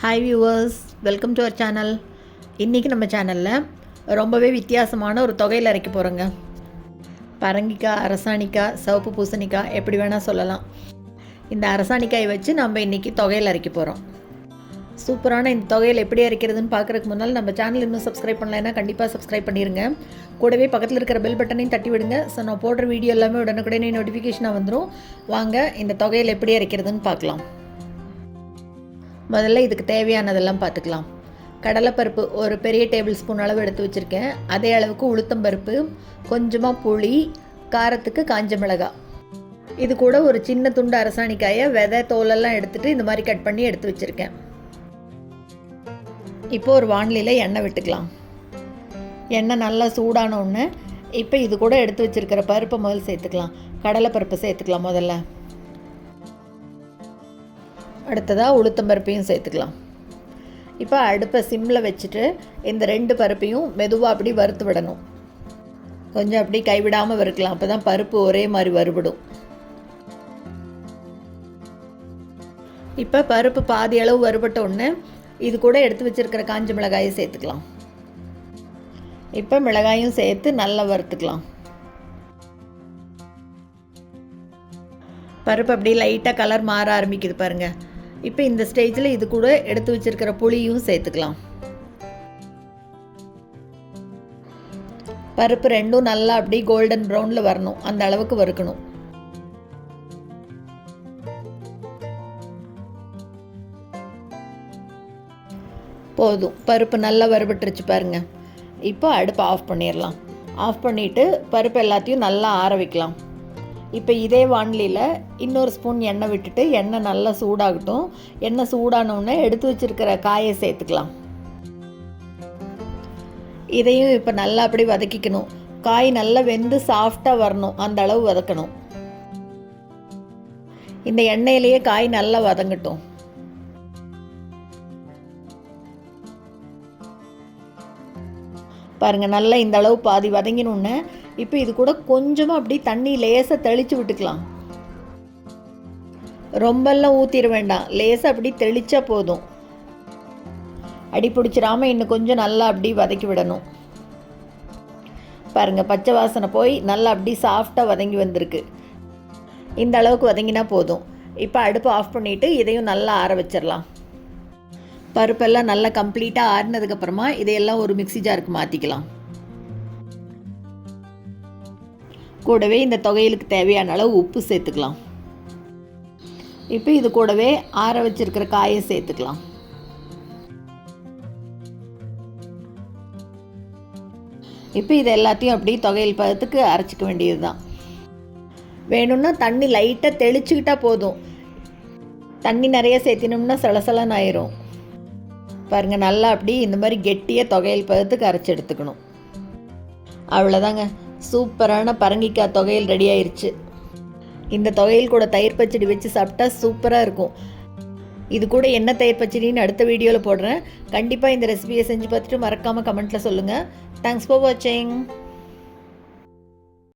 Hi viewers, welcome to our channel. இன்றைக்கி நம்ம சேனலில் ரொம்பவே வித்தியாசமான ஒரு தொகையில் அரைக்க போகிறோங்க. பரங்கிக்காய், அரசாணிக்காய், சிவப்பு பூசணிக்காய் எப்படி வேணால் சொல்லலாம். இந்த அரசாணிக்காயை வச்சு நம்ம இன்றைக்கி தொகையில் அரைக்க போகிறோம். சூப்பரான இந்த தொகையில் எப்படி அரைக்கிறதுன்னு பார்க்குறதுக்கு முன்னால் நம்ம சேனல் இன்னும் சப்ஸ்கிரைப் பண்ணலைன்னா கண்டிப்பாக சப்ஸ்கிரைப் பண்ணிடுங்க. கூடவே பக்கத்தில் இருக்கிற பெல் பட்டனையும் தட்டி விடுங்க. ஸோ நான் போடுற வீடியோ எல்லாமே உடனுக்குடனே நோட்டிஃபிகேஷனாக வந்துடும். வாங்க இந்த தொகையில் எப்படி அரைக்கிறதுன்னு பார்க்கலாம். முதல்ல இதுக்கு தேவையானதெல்லாம் பார்த்துக்கலாம். கடலைப்பருப்பு ஒரு பெரிய டேபிள் ஸ்பூன் அளவு எடுத்து வச்சுருக்கேன். அதே அளவுக்கு உளுத்தம்பருப்பு, கொஞ்சமாக புளி, காரத்துக்கு காஞ்ச மிளகாய், இது கூட ஒரு சின்ன துண்டு அரசாணிக்காயை விதை தோலெல்லாம் எடுத்துகிட்டு இந்த மாதிரி கட் பண்ணி எடுத்து வச்சுருக்கேன். இப்போ ஒரு வாணலியில் எண்ணெய் விட்டுக்கலாம். எண்ணெய் நல்லா சூடான உடனே இப்போ இது கூட எடுத்து வச்சுருக்கிற பருப்பை முதல்ல சேர்த்துக்கலாம். கடலைப்பருப்பை சேர்த்துக்கலாம் முதல்ல. அடுத்ததாக உளுத்தம்பருப்பையும் சேர்த்துக்கலாம். இப்போ அடுப்பை சிம்மில் வச்சுட்டு இந்த ரெண்டு பருப்பையும் மெதுவாக அப்படி வறுத்து விடணும். கொஞ்சம் அப்படி கைவிடாமல் வறுக்கலாம். அப்போ தான் பருப்பு ஒரே மாதிரி வறுபடும். இப்போ பருப்பு பாதி அளவு வறுபட்ட உடனே இது கூட எடுத்து வச்சுருக்கிற காஞ்ச மிளகாயை சேர்த்துக்கலாம். இப்போ மிளகாயும் சேர்த்து நல்லா வறுத்துக்கலாம். பருப்பு அப்படி லைட்டாக கலர் மாற ஆரம்பிக்குது பாருங்கள். இப்போ இந்த ஸ்டேஜில் இது கூட எடுத்து வச்சிருக்கிற புளியும் சேர்த்துக்கலாம். பருப்பு ரெண்டும் நல்லா அப்படி கோல்டன் ப்ரௌனில் வரணும், அந்த அளவுக்கு வறுக்கணும். போதும், பருப்பு நல்லா வறுபட்டுருச்சு பாருங்க. இப்போ அடுப்பை ஆஃப் பண்ணிடலாம். ஆஃப் பண்ணிவிட்டு பருப்பு எல்லாத்தையும் நல்லா ஆற வைக்கலாம். இப்போ இதே வாணலியில் இன்னொரு ஸ்பூன் எண்ணெய் விட்டுட்டு எண்ணெய் நல்லா சூடாகட்டும். எண்ணெய் சூடானோடனே எடுத்து வச்சுருக்கிற காயை சேர்த்துக்கலாம். இதையும் இப்போ நல்லா அப்படி வதக்கிக்கணும். காய் நல்லா வெந்து சாஃப்டாக வரணும், அந்த அளவு வதக்கணும். இந்த எண்ணெயிலேயே காய் நல்லா வதங்கட்டும். பாருங்கள், நல்லா இந்த அளவு பாதி வதங்கினோன்னே இப்போ இது கூட கொஞ்சமாக அப்படி தண்ணி லேசாக தெளித்து விட்டுக்கலாம். ரொம்பெல்லாம் ஊற்றிட வேண்டாம், லேசாக அப்படி தெளித்தா போதும். அடி பிடிச்சிடாமல் இன்னும் கொஞ்சம் நல்லா அப்படி வதக்கி விடணும். பாருங்கள், பச்சை வாசனை போய் நல்லா அப்படி சாஃப்டாக வதங்கி வந்திருக்கு. இந்த அளவுக்கு வதங்கினா போதும். இப்போ அடுப்பு ஆஃப் பண்ணிவிட்டு இதையும் நல்லா ஆற வச்சிடலாம். பருப்பெல்லாம் நல்லா கம்ப்ளீட்டாக ஆறினதுக்கப்புறமா இதையெல்லாம் ஒரு மிக்ஸி ஜாருக்கு மாற்றிக்கலாம். கூடவே இந்த தொகையிலுக்கு தேவையான அளவு உப்பு சேர்த்துக்கலாம். இப்போ இது கூடவே ஆற வச்சிருக்கிற காயை சேர்த்துக்கலாம். இப்போ இது எல்லாத்தையும் அப்படி தொகையில் பதத்துக்கு அரைச்சிக்க வேண்டியது தான். வேணும்னா தண்ணி லைட்டாக தெளிச்சுக்கிட்டா போதும். தண்ணி நிறைய சேர்த்தினோம்னா சலசலன்னு ஆயிரும். பாருங்கள், நல்லா அப்படி இந்த மாதிரி கெட்டியாக தொகையில் பதத்துக்கு அரைச்சி எடுத்துக்கணும். அவ்வளோதாங்க, சூப்பரான பரங்கிக்காய் தொகையில் ரெடி ஆயிடுச்சு. இந்த தொகையில் கூட தயிர் பச்சடி வச்சு சாப்பிட்டா சூப்பராக இருக்கும். இது கூட என்ன தயிர் பச்சடின்னு அடுத்த வீடியோவில் போடுறேன். கண்டிப்பாக இந்த ரெசிபியை செஞ்சு பார்த்துட்டு மறக்காமல் கமெண்ட்டில் சொல்லுங்கள். தேங்க்ஸ் ஃபார் வாட்சிங்.